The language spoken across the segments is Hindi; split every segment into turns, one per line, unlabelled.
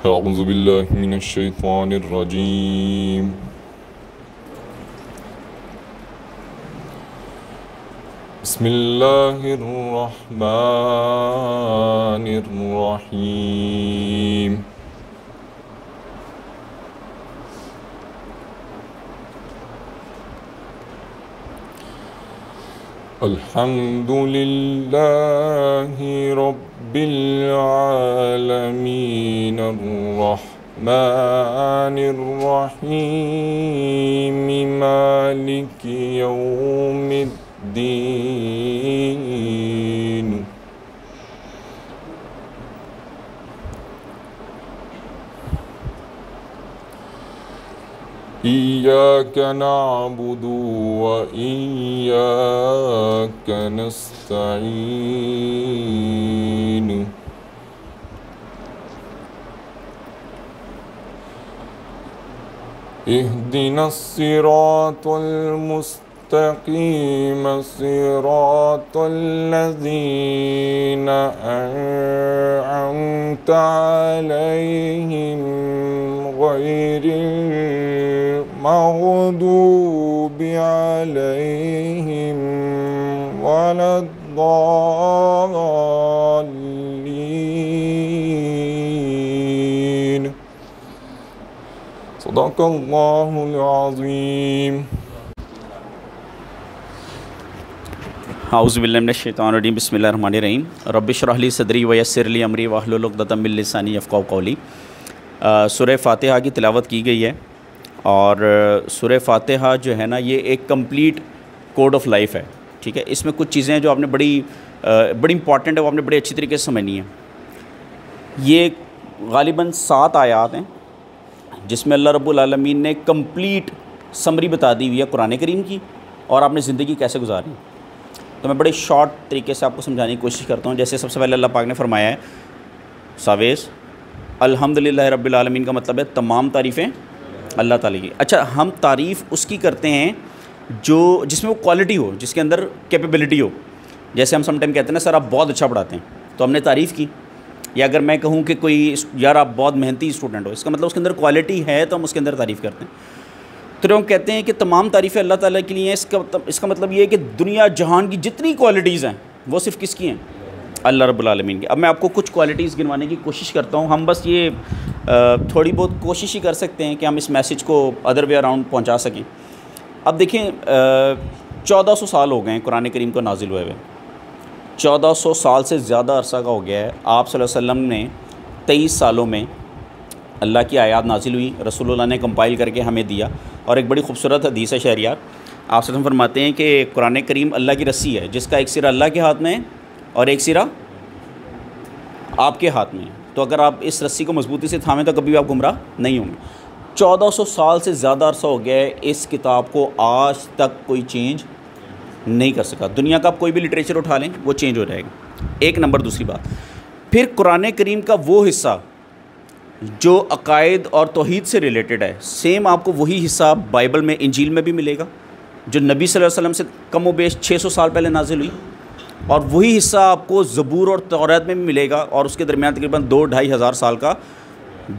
अऊज़ु बिल्लाहि मिनश शैतानिर रजीम। बिस्मिल्लाहिर रहमानिर रहीम। अल्हम्दुलिल्लाहि रब्बिल आलमीन अर्रहमानिर रहीम मालिकि यौमिद्दीन। इय्याका नअबुदु व इय्याका नस्तईन। इहदिनस सिरातल मुस्तकीम सिरातल लज़ीना अनअमता अलैहिम गैरिल मग़दूबि अलैहिम वलद्दाल्लीन। सदक़ल्लाहुल अज़ीम।
आऊज़ु बिल्लाहि मिनश शैतानिर रजीम। बिस्मिल्लाहिर रहमानिर रहीम। रब्बि इश्रह ली सदरी व यस्सिर ली अमरी वहलुल उक़दतम मिन लिसानी यफ़क़हू क़ौली। सूरह फ़ातिहा की तिलावत की गई है और सूरह फ़ातिहा जो है ना, ये एक कंप्लीट कोड ऑफ लाइफ है। ठीक है, इसमें कुछ चीज़ें हैं जो आपने बड़ी इंपॉर्टेंट है, वो आपने बड़ी अच्छी तरीके से समझनी है। ये गालिबन 7 आयात हैं जिसमें अल्लाह रब्बुल आलमीन ने कंप्लीट समरी बता दी हुई है कुरान करीम की और आपने ज़िंदगी कैसे गुजारनी। तो मैं बड़े शॉर्ट तरीके से आपको समझाने की कोशिश करता हूँ। जैसे सबसे पहले अल्लाह पाक ने फरमाया है सावेस अल्हम्दुलिल्लाह रब्बिल आलमीन का मतलब है तमाम तारीफ़ें अल्लाह ताला की। अच्छा, हम तारीफ़ उसकी करते हैं जो जिसमें वो क्वालिटी हो, जिसके अंदर कैपेबिलिटी हो। जैसे हम समटाइम कहते हैं ना, सर आप बहुत अच्छा पढ़ाते हैं, तो हमने तारीफ़ की। या अगर मैं कहूँ कि कोई यार आप बहुत मेहनती स्टूडेंट हो, इसका मतलब उसके अंदर क्वालिटी है, तो हम उसके अंदर तारीफ़ करते हैं। तो हम कहते हैं कि तमाम तारीफ़ें अल्लाह ताला के लिए हैं। इसका मतलब ये है कि दुनिया जहान की जितनी क्वालिटीज़ हैं वो सिर्फ़ किसकी हैं? अल्लाह रब्बुल आलमीन की। अब मैं आपको कुछ क्वालिटीज़ गिनवाने की कोशिश करता हूँ। हम बस ये थोड़ी बहुत कोशिश ही कर सकते हैं कि हम इस मैसेज को अदर वे अराउंड पहुँचा सकें। अब देखें, 1400 साल हो गए हैं कुरान करीम को नाजिल हुए हुए। 1400 साल से ज़्यादा अरसा का हो गया है। आप सल्लल्लाहु अलैहि वसल्लम ने 23 सालों में अल्लाह की आयात नाजिल हुई, रसूलुल्लाह ने कंपाइल करके हमें दिया। और एक बड़ी खूबसूरत हदीस है शहरियार। आप सल्लल्लाहु अलैहि वसल्लम फरमाते हैं कि कुरान करीम अल्लाह की रस्सी है जिसका एक सिरा अल्लाह के हाथ में है और एक सिरा आपके हाथ में है। तो अगर आप इस रस्सी को मजबूती से थामें तो कभी भी आप गुमराह नहीं होंगे। 1400 साल से ज़्यादा अरसा हो गया है, इस किताब को आज तक कोई चेंज नहीं कर सका। दुनिया का आप कोई भी लिटरेचर उठा लें वो चेंज हो जाएगा। एक नंबर। दूसरी बात, फिर कुरान करीम का वो हिस्सा जो अकायद और तौहीद से रिलेटेड है, सेम आपको वही हिस्सा बाइबल में, इंजील में भी मिलेगा, जो नबी सल्लल्लाहु अलैहि वसल्लम से कम व बेश 600 साल पहले नाजिल हुई। और वही हिस्सा आपको ज़बूर और तौरात में भी मिलेगा और उसके दरमियान तकरीबन 2-2.5 हज़ार साल का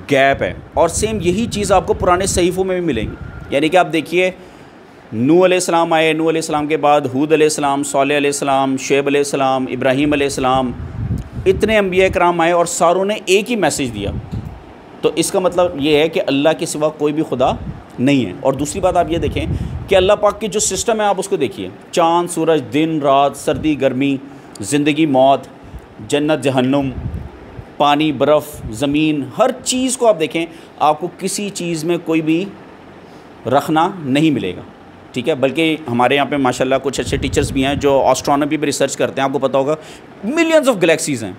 गैप है। और सेम यही चीज़ आपको पुराने सहीफ़ों में भी मिलेंगी। यानी कि आप देखिए, नूह अलैहिस्सलाम आए, नूह अलैहिस्सलाम के बाद हूद अलैहिस्सलाम, सालेह अलैहिस्सलाम, शुएब अलैहिस्सलाम, इब्राहीम अलैहिस्सलाम, इतने अंबिया कराम आए और सारों ने एक ही मैसेज दिया। तो इसका मतलब ये है कि अल्लाह के सिवा कोई भी खुदा नहीं है। और दूसरी बात आप ये देखें कि अल्लाह पाक की जो सिस्टम है आप उसको देखिए। चाँद सूरज, दिन रात, सर्दी गर्मी, ज़िंदगी मौत, जन्नत जहन्नुम, पानी बर्फ़, ज़मीन, हर चीज़ को आप देखें, आपको किसी चीज़ में कोई भी रखना नहीं मिलेगा। ठीक है, बल्कि हमारे यहाँ पे माशाल्लाह कुछ अच्छे टीचर्स भी हैं जो एस्ट्रोनॉमी पे रिसर्च करते हैं। आपको पता होगा मिलियंस ऑफ गैलेक्सीज़ हैं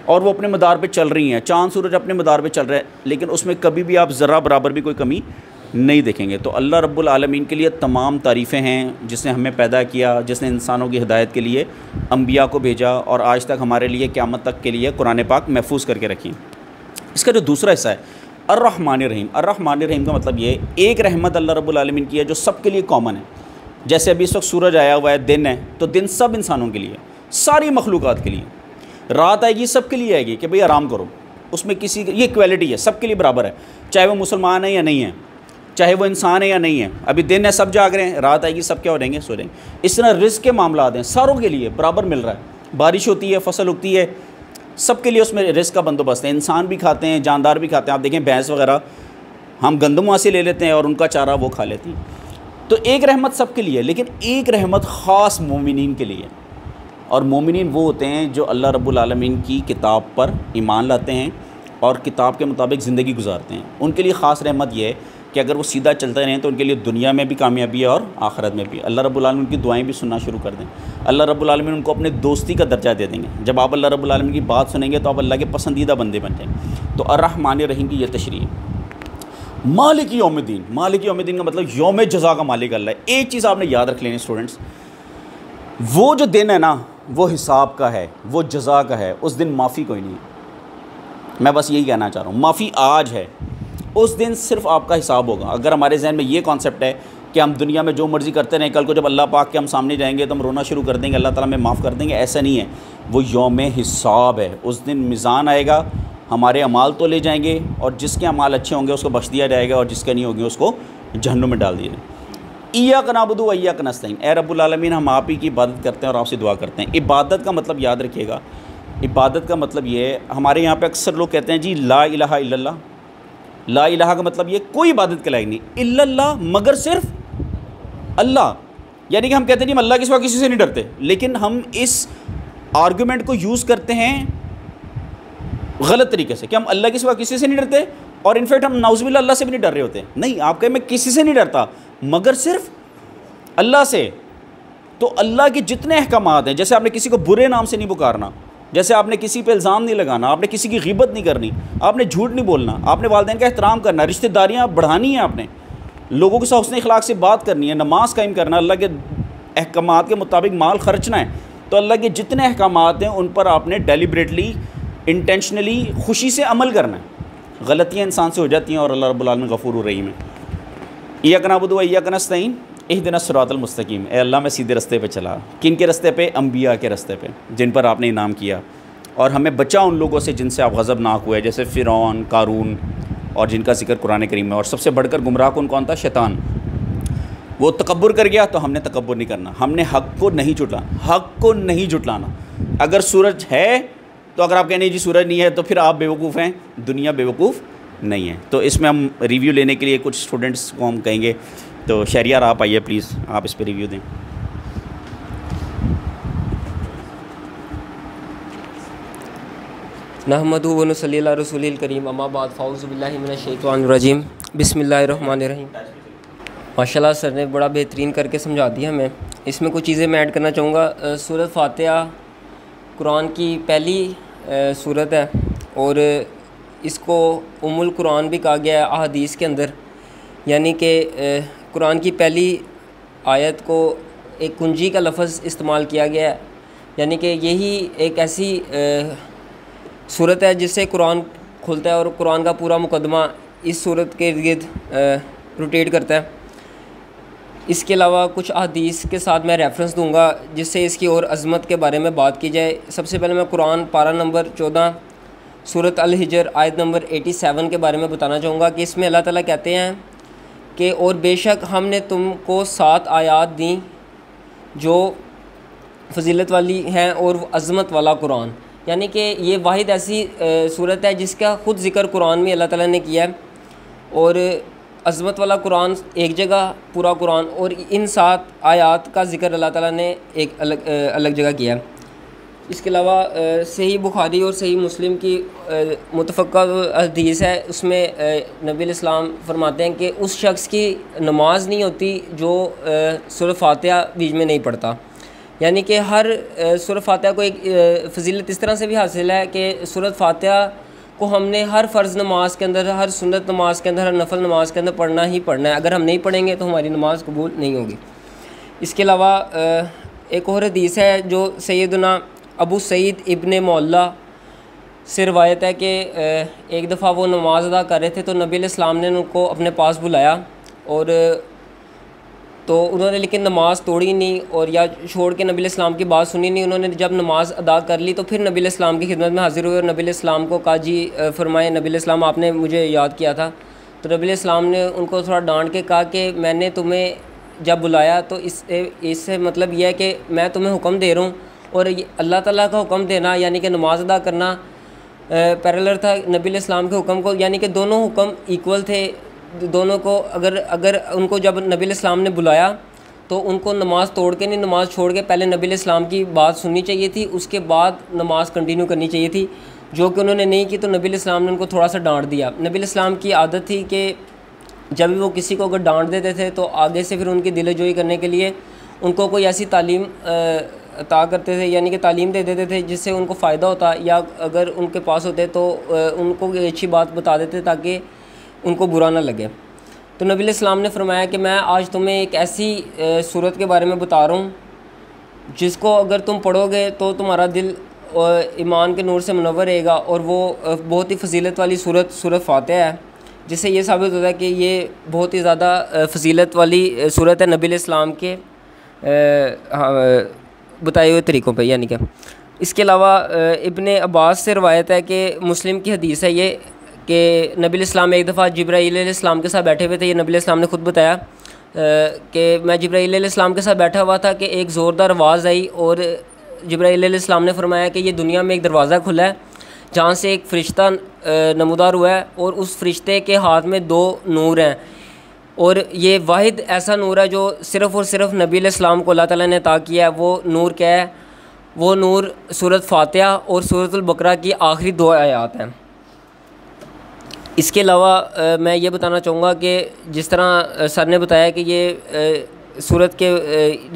और वो अपने मदार पे चल रही हैं। चाँद सूरज अपने मदार पे चल रहे हैं, लेकिन उसमें कभी भी आप ज़रा बराबर भी कोई कमी नहीं देखेंगे। तो अल्लाह रब्बुल आलमीन के लिए तमाम तारीफ़ें हैं, जिसने हमें पैदा किया, जिसने इंसानों की हिदायत के लिए अंबिया को भेजा और आज तक हमारे लिए क़यामत तक के लिए कुरान पाक महफूज करके रखी। इसका जो दूसरा हिस्सा है अर्रहमानिर रहीम। अर्रहमानिर रहीम का मतलब ये एक रहमत अल्लाह रब्बुल आलमीन की है जो सबके लिए कॉमन है। जैसे अभी इस वक्त सूरज आया हुआ है, दिन है, तो दिन सब इंसानों के लिए, सारी मखलूक़ात के लिए। रात आएगी सबके लिए आएगी कि भाई आराम करो, उसमें किसी ये इक्वलिटी है, सबके लिए बराबर है, चाहे वो मुसलमान है या नहीं है, चाहे वो इंसान है या नहीं है। अभी दिन है, सब जाग रहे हैं, रात आएगी सब क्या हो जाएंगे, सो जाएंगे। इस तरह रिस्क के मामला हैं, सारों के लिए बराबर मिल रहा है। बारिश होती है, फसल उगती है, सबके लिए उसमें रिस्क का बंदोबस्त है। इंसान भी खाते हैं, जानदार भी खाते हैं। आप देखें भैंस वगैरह हम गंदम वहाँ से ले लेते हैं और उनका चारा वो खा लेती हैं। तो एक रहमत सबके लिए, लेकिन एक रहमत ख़ास मोमिनीन के लिए। और मोमिनीन वो होते हैं जो अल्लाह रब्बुल आलमीन की किताब पर ईमान लाते हैं और किताब के मुताबिक ज़िंदगी गुजारते हैं। उनके लिए ख़ास रहमत यह है कि अगर वो सीधा चलते रहें तो उनके लिए दुनिया में भी कामयाबी है और आखिरत में भी। अल्लाह रब्बुल आलमीन उनकी दुआएं भी सुनना शुरू कर दें। अल्लाह रब्बुल आलमीन उनको अपने दोस्ती का दर्जा दे देंगे। जब आप अल्लाह रब्बुल आलमीन की बात सुनेंगे तो आप अल्लाह के पसंदीदा बंदे बन जाएंगे। तो अर्रहमानिर रहीम की ये तशरीह। मालिक यौमिद्दीन, मालिक यौमिद्दीन का मतलब यौम जज़ा का मालिक अल्लाह है। एक चीज़ आपने याद रख लेनी स्टूडेंट्स, वो जो दिन है ना वो हिसाब का है, वो जज़ा का है। उस दिन माफ़ी कोई नहीं है। मैं बस यही कहना चाह रहा हूँ, माफ़ी आज है, उस दिन सिर्फ आपका हिसाब होगा। अगर हमारे जहन में ये कॉन्सेप्ट है कि हम दुनिया में जो मर्ज़ी करते रहें, कल को जब अल्लाह पाक के हम सामने जाएंगे तो हम रोना शुरू कर देंगे, अल्लाह ताला हमें माफ़ कर देंगे, ऐसा नहीं है। वो यौम हिसाब है। उस दिन मिज़ान आएगा, हमारे अमाल तो ले जाएंगे और जिसके अमाल अच्छे होंगे उसको बख्श दिया जाएगा और जिसके नहीं होंगे उसको जहन्नुम में डाल दिया जाएगा। इय्याक नअबुदु व इय्याक नस्तईन, ए रब्बुल आलमीन हम आप ही की इबादत करते हैं और आपसे दुआ करते हैं। इबादत का मतलब याद रखिएगा, इबादत का मतलब ये है, हमारे यहाँ पे अक्सर लोग कहते हैं जी ला इलाहा इल्लल्लाह। ला इलाहा का मतलब ये कोई इबादत के लायक नहीं, इल्लल्लाह मगर सिर्फ अल्लाह। यानी कि हम कहते हैं जी हम अल्लाह के सिवा किसी से नहीं डरते, लेकिन हम इस आर्गूमेंट को यूज़ करते हैं गलत तरीके से कि हम अल्लाह के सिवा किसी से नहीं डरते और इनफैक्ट हम नाउज़ुबिल्लाह अल्लाह से भी नहीं डर रहे होते। नहीं, आप कहें मैं किसी से नहीं डरता मगर सिर्फ अल्लाह से। तो अल्लाह के जितने अहकामात हैं, जैसे आपने किसी को बुरे नाम से नहीं पुकारना, जैसे आपने किसी पे इल्ज़ाम नहीं लगाना, आपने किसी की ग़ीबत नहीं करनी, आपने झूठ नहीं बोलना, आपने वालिदैन का एहतराम करना, रिश्तेदारियाँ बढ़ानी हैं, आपने लोगों के साथ हुस्न अखलाक से बात करनी है, नमाज कायम करना, अल्लाह के अहकामात के मुताबिक माल खर्चना है। तो अल्लाह के जितने अहकामात हैं उन पर आपने डेलिबरेटली, इंटेंशनली, खुशी से अमल करना है। गलतियाँ इंसान से हो जाती हैं और अल्लाह रब्बुल आलमीन गफूर रहीम है। इय्याक नअबुदु व इय्याक नस्तईन इहदिनस सिरातल मुस्तकीम, ए अल्लाह मैं सीधे रास्ते पे चला। किन के रास्ते पे? अंबिया के रास्ते पे, जिन पर आपने इनाम किया। और हमें बचा उन लोगों से जिनसे आप गज़बनाक हुए, जैसे फ़िरौन, कारून और जिनका जिक्र कुरान करीम में। और सबसे बढ़कर गुमराह कौन था? शैतान। वो तकब्बुर कर गया तो हमने तकब्बुर नहीं करना, हमने हक़ को नहीं जुटलाना, हक़ को नहीं जुटलाना। अगर सूरज है तो अगर आप कहें नहीं जी सूरज नहीं है तो फिर आप बेवकूफ़ हैं, दुनिया बेवकूफ़ नहीं है। तो इसमें हम रिव्यू लेने के लिए कुछ स्टूडेंट्स को हम कहेंगे। तो शहरियार आप आइए प्लीज़, आप इस पर रिव्यू दें।
नहमदुहु व नुसल्ली अला रसूलिल करीम, अम्मा बाद, फ़ाऊज़ु बिल्लाहि मिनश शैतानिर रजीम, बिस्मिल्लाहिर रहमानिर रहीम। माशाल्लाह सर ने बड़ा बेहतरीन करके समझा दिया हमें। इसमें कुछ चीज़ें मैं ऐड करना चाहूँगा। सूरत फातिहा कुरान की पहली सूरत है और इसको उम्मुल कुरान भी कहा गया है अहादीस के अंदर। यानी कि कुरान की पहली आयत को एक कुंजी का लफ्ज़ इस्तेमाल किया गया है। यानी कि यही एक ऐसी सूरत है जिससे कुरान खुलता है और कुरान का पूरा मुकदमा इस सूरत के इर्द-गिर्द रोटेट करता है। इसके अलावा कुछ अहादीस के साथ मैं रेफरेंस दूंगा जिससे इसकी और अज़मत के बारे में बात की जाए। सबसे पहले मैं कुरान पारा नंबर 14 सूरत अल हिजर आयत नंबर 87 के बारे में बताना चाहूँगा कि इसमें अल्लाह ताला कहते हैं कि और बेशक हमने तुमको 7 आयात दी जो फजीलत वाली हैं और अज़मत वाला कुरान। यानी कि ये वाहिद ऐसी सूरत है जिसका ख़ुद ज़िक्र कुरान में अल्लाह ताला ने किया है। और अज़मत वाला कुरान एक जगह पूरा कुरान, और इन 7 आयात का ज़िक्र अल्लाह ताला ने एक अलग जगह किया। इसके अलावा सही बुखारी और सही मुस्लिम की मुतफ़क्का हदीस है, उसमें नबी इस्लाम फरमाते हैं कि उस शख्स की नमाज नहीं होती जो सूरह फातिहा बीच में नहीं पढ़ता। यानी कि हर सूरह फातिहा को एक फ़जीलत इस तरह से भी हासिल है कि सूरह फातिहा को हमने हर फ़र्ज़ नमाज के अंदर, हर सुन्नत नमाज के अंदर, हर नफल नमाज के अंदर पढ़ना ही पढ़ना है। अगर हम नहीं पढ़ेंगे तो हमारी नमाज कबूल नहीं होगी। इसके अलावा एक और हदीस है जो सैयदना अबू सईद इब्ने मौला से रवायत है कि एक दफ़ा वो नमाज अदा कर रहे थे तो नबी इस्लाम ने उनको अपने पास बुलाया और तो उन्होंने लेकिन नमाज़ तोड़ी नहीं और या छोड़ के नबी इस्लाम की बात सुनी नहीं। उन्होंने जब नमाज़ अदा कर ली तो फिर नबी इस्लाम की खिदमत में हाज़िर हुए और नबी इस्लाम को कहा, जी फरमाए नबी इस्लाम आपने मुझे याद किया था। तो नबी इस्लाम ने उनको थोड़ा डांट के कहा कि मैंने तुम्हें जब बुलाया तो इससे मतलब यह है कि मैं तुम्हें हुक्म दे रहा हूँ, और अल्लाह ताला का हुक्म देना यानी कि नमाज अदा करना पैरेलल था नबी इस्लाम के हुक्म को, यानी कि दोनों हुक्म इक्वल थे। दोनों को अगर उनको जब नबी इस्लाम ने बुलाया तो उनको नमाज़ तोड़ के नहीं, नमाज़ छोड़ के पहले नबी इस्लाम की बात सुननी चाहिए थी, उसके बाद नमाज़ कंटिन्यू करनी चाहिए थी, जो कि उन्होंने नहीं की। तो नबी इस्लाम ने उनको थोड़ा सा डांट दिया। नबी इस्लाम की आदत थी कि जब भी वो किसी को अगर डांट देते थे तो आगे से फिर उनकी दिलजोई करने के लिए उनको कोई ऐसी तालीम अता करते थे, यानी कि तालीम दे देते थे जिससे उनको फ़ायदा होता, या अगर उनके पास होते तो उनको कोई अच्छी बात बता देते ताकि उनको बुरा ना लगे। तो नबी इस्लाम ने फरमाया कि मैं आज तुम्हें एक ऐसी सूरत के बारे में बता रहा हूँ जिसको अगर तुम पढ़ोगे तो तुम्हारा दिल ईमान के नूर से मुनव्वर रहेगा, और वो बहुत ही फजीलत वाली सूरत फातिहा है, जिससे ये साबित होता है कि ये बहुत ही ज़्यादा फजीलत वाली सूरत है नबी इस्लाम के बताए हुए तरीक़ों पे। यानी कि इसके अलावा इब्ने अब्बास से रवायत है कि मुस्लिम की हदीस है ये कि नबी इस्लाम एक दफ़ा जिब्राईल अलैहिस्सलाम के साथ बैठे हुए थे। ये नबी इस्लाम ने ख़ुद बताया कि मैं जिब्राईल अलैहिस्सलाम के साथ बैठा हुआ था कि एक ज़ोरदार आवाज़ आई और जिब्राईल अलैहिस्सलाम ने फरमाया कि ये दुनिया में एक दरवाज़ा खुला है जहाँ से एक फ़रिश्ता नमूदार हुआ है, और उस फ़रिश्ते के हाथ में 2 नूर हैं, और ये वाहिद ऐसा नूर है जो सिर्फ़ और सिर्फ नबी इस्लाम को अल्लाह ताला ने अता किया है। वो नूर क्या है? वो नूर सूरत फातिहा और सूरतुल बकरा की आखिरी 2 आयात हैं। इसके अलावा मैं ये बताना चाहूँगा कि जिस तरह सर ने बताया कि ये सूरत के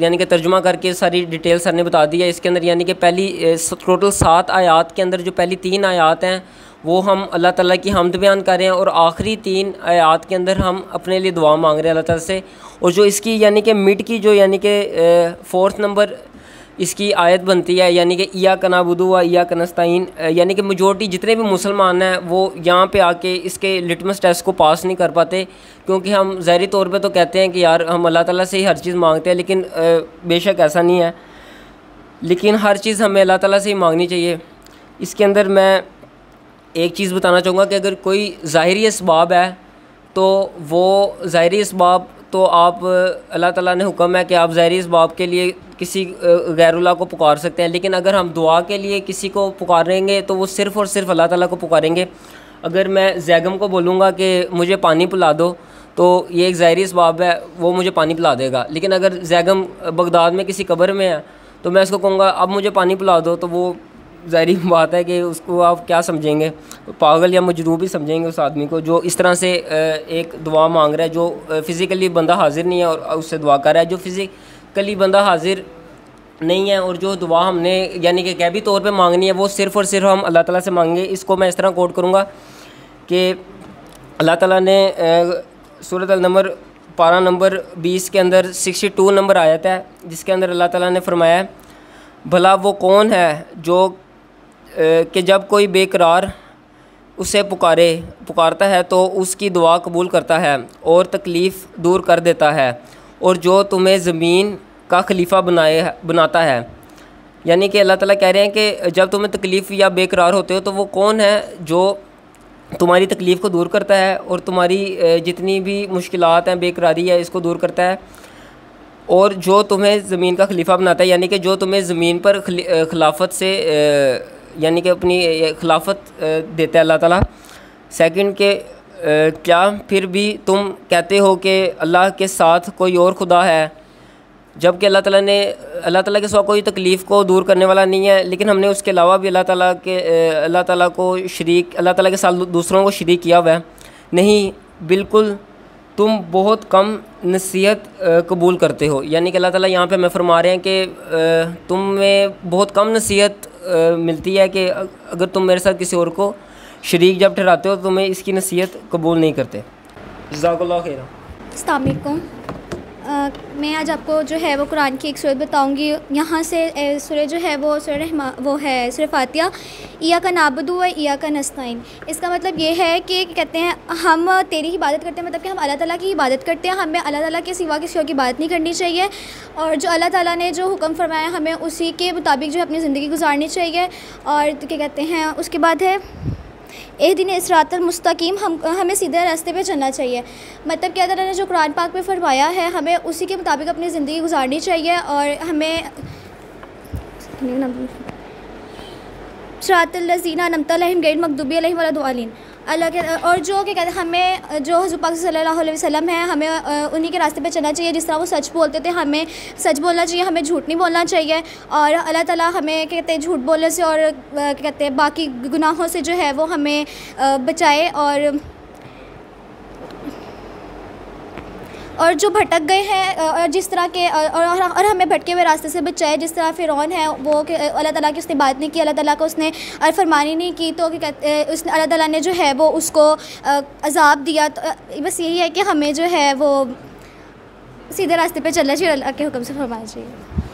यानी कि तर्जुमा करके सारी डिटेल सर ने बता दी है। इसके अंदर यानी कि पहली टोटल 7 आयात के अंदर जो पहली 3 आयात हैं वो हम अल्लाह ताला की हम्द बयान कर रहे हैं, और आखिरी 3 आयात के अंदर हम अपने लिए दुआ मांग रहे हैं अल्लाह ताला से। और जो इसकी यानी कि मिड की जो यानी कि 4th नंबर इसकी आयत बनती है, यानी कि इय्याका नअबुदु व इय्याका नस्तईन, यानी कि मेजॉरिटी जितने भी मुसलमान हैं वो यहाँ पे आके इसके लिटमस टेस्ट को पास नहीं कर पाते, क्योंकि हम ज़ाहिरी तौर पे तो कहते हैं कि यार हम अल्लाह ताला से ही हर चीज़ मांगते हैं, लेकिन बेशक ऐसा नहीं है, लेकिन हर चीज़ हमें अल्लाह ताला से ही मांगनी चाहिए। इसके अंदर मैं एक चीज़ बताना चाहूँगा कि अगर कोई ज़ाहिरी असबाब है तो वो ज़ाहिरी असबाब तो आप अल्लाह ताला ने हुक्म है कि आप ज़ाहिरी असबाब के लिए किसी गैरुल्लाह को पुकार सकते हैं, लेकिन अगर हम दुआ के लिए किसी को पुकारेंगे तो वो सिर्फ़ और सिर्फ अल्लाह ताला को पुकारेंगे। अगर मैं जैगम को बोलूँगा कि मुझे पानी पिला दो तो ये एक ज़ाहिरी असबाब है, वो मुझे पानी पिला देगा, लेकिन अगर जैगम बगदाद में किसी कब्र में है तो मैं उसको कहूँगा अब मुझे पानी पिला दो, तो वो ज़ाहिरी बात है कि उसको आप क्या समझेंगे, पागल या मजरूब ही समझेंगे उस आदमी को जो इस तरह से एक दुआ मांग रहा है, जो फ़िज़िकली बंदा हाजिर नहीं है और उससे दुआ कर रहा है। जो फ़िज़िकली बंदा हाजिर नहीं है और जो दुआ हमने यानी कि गैबी तौर पे मांगनी है वो सिर्फ़ और सिर्फ हम अल्लाह ताला से मांगेंगे। इसको मैं इस तरह कोट करूँगा कि अल्लाह ताला ने सूरत अल-नमल पारा नंबर 20 के अंदर 62 नंबर आयत है, जिसके अंदर अल्लाह ताला ने फरमाया, भला वो कौन है जो कि जब कोई बेकरार उसे पुकारता है तो उसकी दुआ कबूल करता है और तकलीफ़ दूर कर देता है, और जो तुम्हें ज़मीन का खलीफा बनाता है। यानी कि अल्लाह ताला कह रहे हैं कि जब तुम्हें तकलीफ़ या बेकरार होते हो तो वो कौन है जो तुम्हारी तकलीफ़ को दूर करता है और तुम्हारी जितनी भी मुश्किलात हैं, बेकरारी है, इसको दूर करता है, और जो तुम्हें ज़मीन का खलीफा बनाता है, यानी कि जो तुम्हें ज़मीन पर खिलाफत से यानी कि अपनी खिलाफत देता है अल्लाह ताला। सेकंड के क्या फिर भी तुम कहते हो कि अल्लाह के साथ कोई और खुदा है, जबकि अल्लाह ताला के सिवा कोई तकलीफ़ को दूर करने वाला नहीं है, लेकिन हमने उसके अलावा भी अल्लाह ताला को शरीक, अल्लाह ताला के साथ दूसरों को शरीक किया हुआ है। नहीं, बिल्कुल तुम बहुत कम नसीहत कबूल करते हो। यानी कि अल्लाह ताला यहाँ पे हमें फरमा रहे हैं कि तुम्हें बहुत कम नसीहत मिलती है कि अगर तुम मेरे साथ किसी और को शरीक जब ठहराते हो तुम्हें इसकी नसीहत कबूल नहीं करते। जज़ाकल्लाह खैर।
अस्सलाम वालेकुम। मैं आज आपको जो है वो कुरान की एक सूरत बताऊंगी। यहाँ से सूरह जो है वो सूरह फातिहा, इय्या का नाबुदु व इय्या का नस्ताइन। इसका मतलब ये है कि कहते हैं हम तेरी इबादत करते हैं, मतलब कि हम अल्लाह ताला की इबादत करते हैं, हमें अल्लाह ताला के सिवा किसी और की इबादत नहीं करनी चाहिए। और जो अल्लाह ताला ने जो हुक्म फरमाया हमें उसी के मुताबिक जो अपनी ज़िंदगी गुजारनी चाहिए। और क्या कहते हैं उसके बाद है एहदिन सिरातल मुस्तकीम, हमें सीधे रास्ते पे चलना चाहिए। मतलब कि अल्लाह ने जो कुरान पाक में फरमाया है हमें उसी के मुताबिक अपनी ज़िंदगी गुजारनी चाहिए। और हमें सिरातल लज़ीना अनअमता अलैहिम गैरिल मग़दूबी अलैहिम वलद्दालिन, अल्लाह के और जो क्या कहते हैं हमें जो हुज़ूर पाक सल्लल्लाहु अलैहि वसल्लम है हमें उन्हीं के रास्ते पे चलना चाहिए। जिस तरह वो सच बोलते थे हमें सच बोलना चाहिए, हमें झूठ नहीं बोलना चाहिए। और अल्लाह ताला हमें कहते हैं झूठ बोलने से और क्या कहते हैं बाकी गुनाहों से जो है वो हमें बचाए। और जो भटक गए हैं और जिस तरह के और हमें भटके हुए रास्ते से बचाए। जिस तरह फ़िरौन है वो अल्लाह ताला की उसने बात नहीं की, अल्लाह ताला को उसने फरमानी नहीं की, तो क्या कहते उसने अल्लाह ताला ने जो है वो उसको अज़ाब दिया। तो बस यही है कि हमें जो है वो सीधे रास्ते पे चलना चाहिए, अल्लाह के हुक्म से फरमाना चाहिए।